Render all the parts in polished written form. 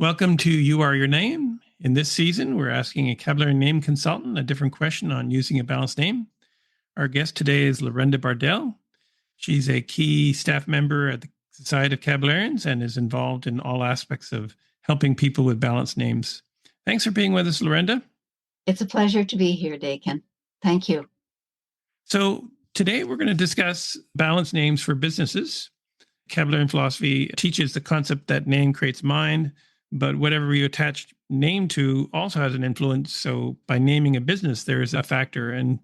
Welcome to You Are Your Name. In this season, we're asking a vocabulary name consultant a different question on using a balanced name. Our guest today is Lorenda Bardell. She's a key staff member at the Society of Vocabularians and is involved in all aspects of helping people with balanced names. Thanks for being with us, Lorenda. It's a pleasure to be here, Dakin. Thank you. So today we're going to discuss balanced names for businesses. Vocabulary and philosophy teaches the concept that name creates mind, but whatever you attach name to also has an influence. So by naming a business, there is a factor. And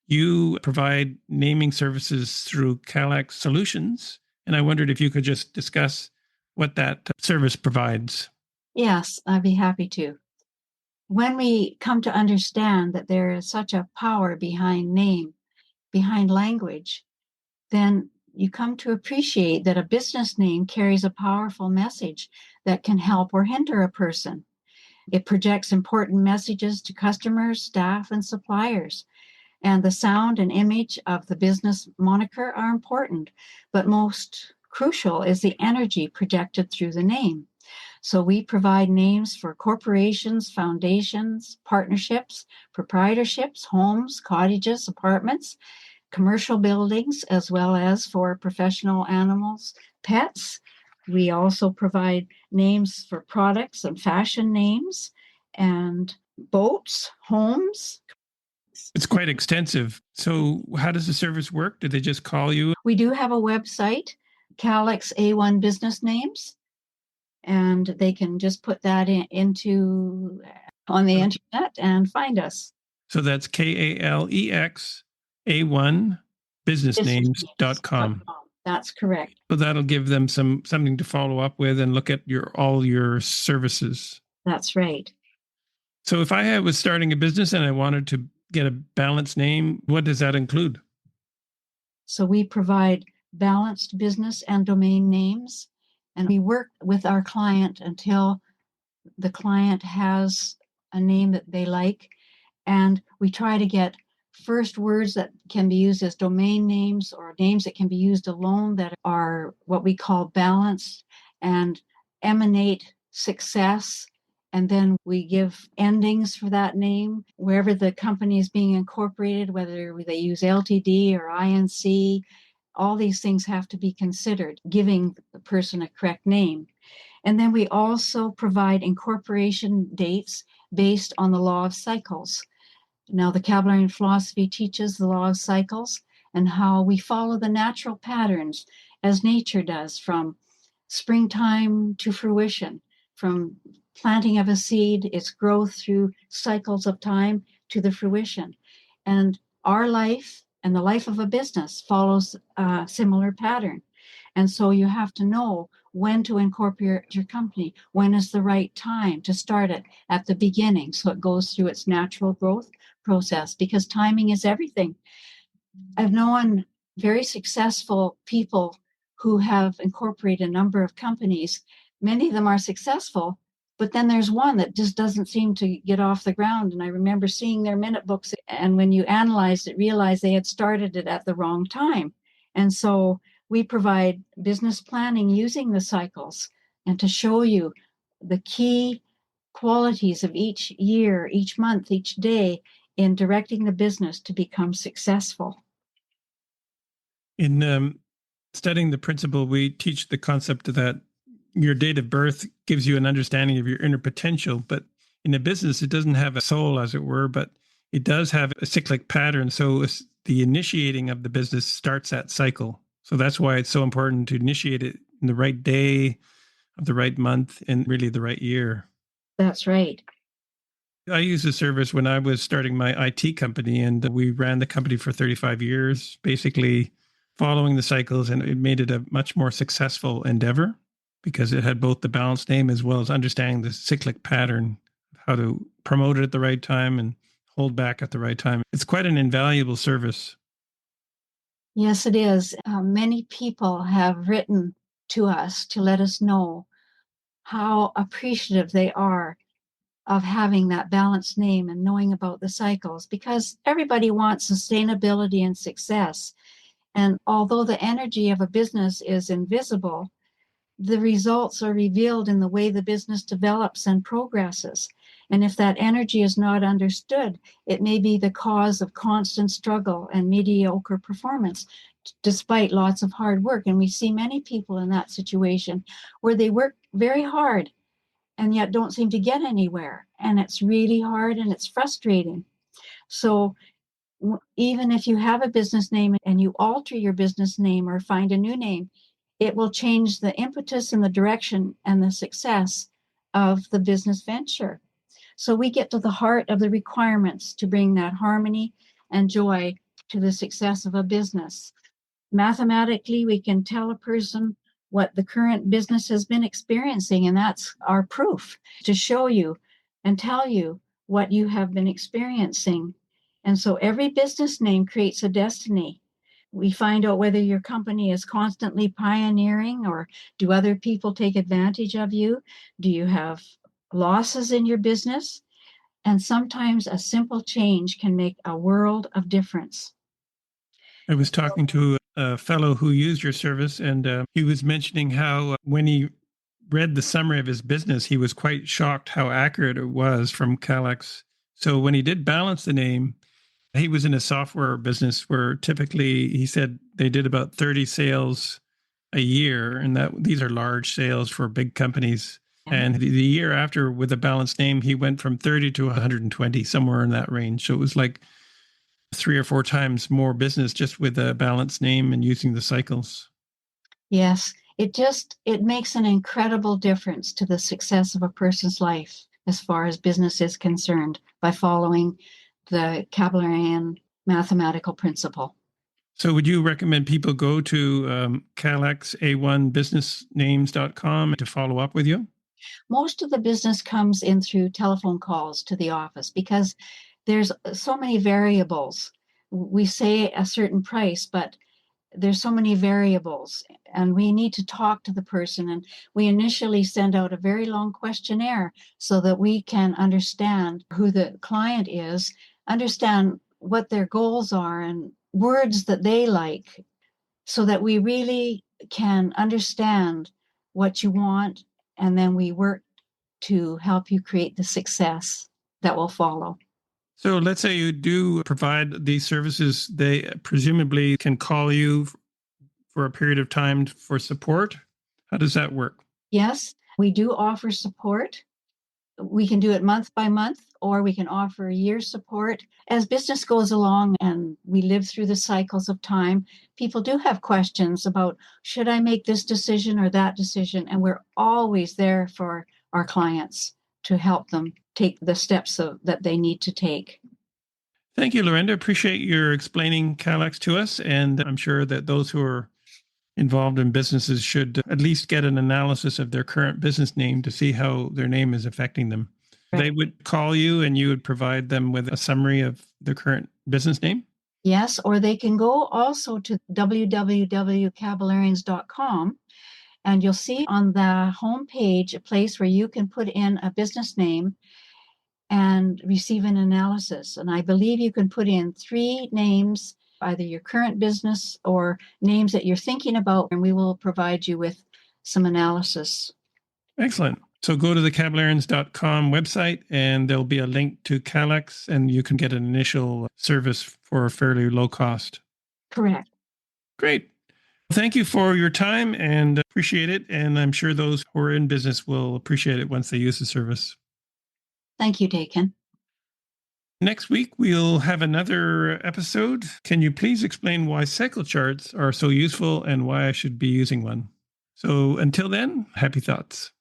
you provide naming services through Kalex Solutions. And I wondered if you could just discuss what that service provides. Yes, I'd be happy to. When we come to understand that there is such a power behind name, behind language, then you come to appreciate that a business name carries a powerful message that can help or hinder a person. It projects important messages to customers, staff, and suppliers. And the sound and image of the business moniker are important, but most crucial is the energy projected through the name. So we provide names for corporations, foundations, partnerships, proprietorships, homes, cottages, apartments, commercial buildings, as well as for professional animals, pets. We also provide names for products and fashion names and boats, homes. It's quite extensive. So how does the service work? Do they just call you? We do have a website, Kalex A1 Business Names, and they can just put that into on the internet and find us. So that's Kalex A1 businessnames.com. That's correct. So that'll give them something to follow up with and look at all your services. That's right. So if I was starting a business and I wanted to get a balanced name, what does that include? So we provide balanced business and domain names, and we work with our client until the client has a name that they like, and we try to get first words that can be used as domain names or names that can be used alone that are what we call balanced and emanate success. And then we give endings for that name wherever the company is being incorporated, whether they use LTD or INC. All these things have to be considered, giving the person a correct name. And then we also provide incorporation dates based on the law of cycles. Now, the vocabulary and philosophy teaches the law of cycles and how we follow the natural patterns as nature does, from springtime to fruition, from planting of a seed, its growth through cycles of time to the fruition. And our life and the life of a business follows a similar pattern. And so you have to know when to incorporate your company, when is the right time to start it at the beginning so it goes through its natural growth process, because timing is everything. I've known very successful people who have incorporated a number of companies. Many of them are successful, but then there's one that just doesn't seem to get off the ground. And I remember seeing their minute books, and when you analyzed it, realized they had started it at the wrong time. And so we provide business planning using the cycles and to show you the key qualities of each year, each month, each day in directing the business to become successful. In studying the principle, we teach the concept that your date of birth gives you an understanding of your inner potential. But in a business, it doesn't have a soul, as it were, but it does have a cyclic pattern. So the initiating of the business starts that cycle. So that's why it's so important to initiate it in the right day of the right month and really the right year. That's right. I used the service when I was starting my IT company, and we ran the company for 35 years, basically following the cycles, and it made it a much more successful endeavor because it had both the balanced name as well as understanding the cyclic pattern, how to promote it at the right time and hold back at the right time. It's quite an invaluable service. Yes, it is. Many people have written to us to let us know how appreciative they are of having that balanced name and knowing about the cycles, because everybody wants sustainability and success. And although the energy of a business is invisible, the results are revealed in the way the business develops and progresses. And if that energy is not understood, it may be the cause of constant struggle and mediocre performance, despite lots of hard work. And we see many people in that situation where they work very hard and yet don't seem to get anywhere. And it's really hard and it's frustrating. So even if you have a business name and you alter your business name or find a new name, it will change the impetus and the direction and the success of the business venture. So we get to the heart of the requirements to bring that harmony and joy to the success of a business. Mathematically, we can tell a person what the current business has been experiencing, and that's our proof to show you and tell you what you have been experiencing. And so every business name creates a destiny. We find out whether your company is constantly pioneering, or do other people take advantage of you? Do you have losses in your business? And sometimes a simple change can make a world of difference. I was talking to a fellow who used your service, and he was mentioning how when he read the summary of his business, he was quite shocked how accurate it was from Kalex. So when he did balance the name, he was in a software business where typically he said they did about 30 sales a year, and that these are large sales for big companies. And the year after, with a balanced name, he went from 30 to 120, somewhere in that range. So it was like 3 or 4 times more business just with a balanced name and using the cycles. Yes, it makes an incredible difference to the success of a person's life as far as business is concerned by following the Kablerian mathematical principle. So would you recommend people go to kalexa1businessnames.com to follow up with you? Most of the business comes in through telephone calls to the office because there's so many variables. We say a certain price, but there's so many variables, and we need to talk to the person. And we initially send out a very long questionnaire so that we can understand who the client is, understand what their goals are, and words that they like, so that we really can understand what you want. And then we work to help you create the success that will follow. So let's say you do provide these services, they presumably can call you for a period of time for support. How does that work? Yes, we do offer support. We can do it month by month, or we can offer year support. As business goes along and we live through the cycles of time, people do have questions about, should I make this decision or that decision? And we're always there for our clients to help them take the steps that they need to take. Thank you, Lorinda. Appreciate your explaining Kalex to us. And I'm sure that those who are involved in businesses should at least get an analysis of their current business name to see how their name is affecting them. Right. They would call you and you would provide them with a summary of their current business name? Yes, or they can go also to www.cabellarians.com, and you'll see on the homepage a place where you can put in a business name and receive an analysis. And I believe you can put in 3 names, either your current business or names that you're thinking about, and we will provide you with some analysis. Excellent. So go to the cabellarians.com website and there'll be a link to Kalex, and you can get an initial service for a fairly low cost. Correct. Great. Thank you for your time and appreciate it. And I'm sure those who are in business will appreciate it once they use the service. Thank you, Dakin. Next week, we'll have another episode. Can you please explain why cycle charts are so useful and why I should be using one? So until then, happy thoughts.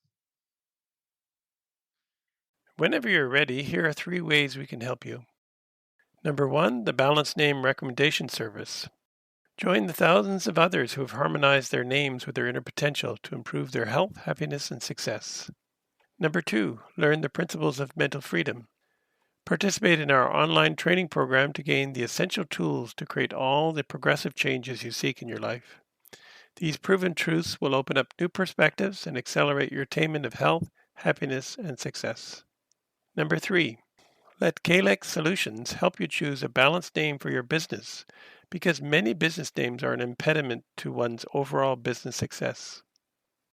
Whenever you're ready, here are 3 ways we can help you. Number 1, the Balance Name Recommendation Service. Join the thousands of others who have harmonized their names with their inner potential to improve their health, happiness, and success. Number 2, learn the principles of mental freedom. Participate in our online training program to gain the essential tools to create all the progressive changes you seek in your life. These proven truths will open up new perspectives and accelerate your attainment of health, happiness, and success. Number 3, let Kalex Solutions help you choose a balanced name for your business, because many business names are an impediment to one's overall business success.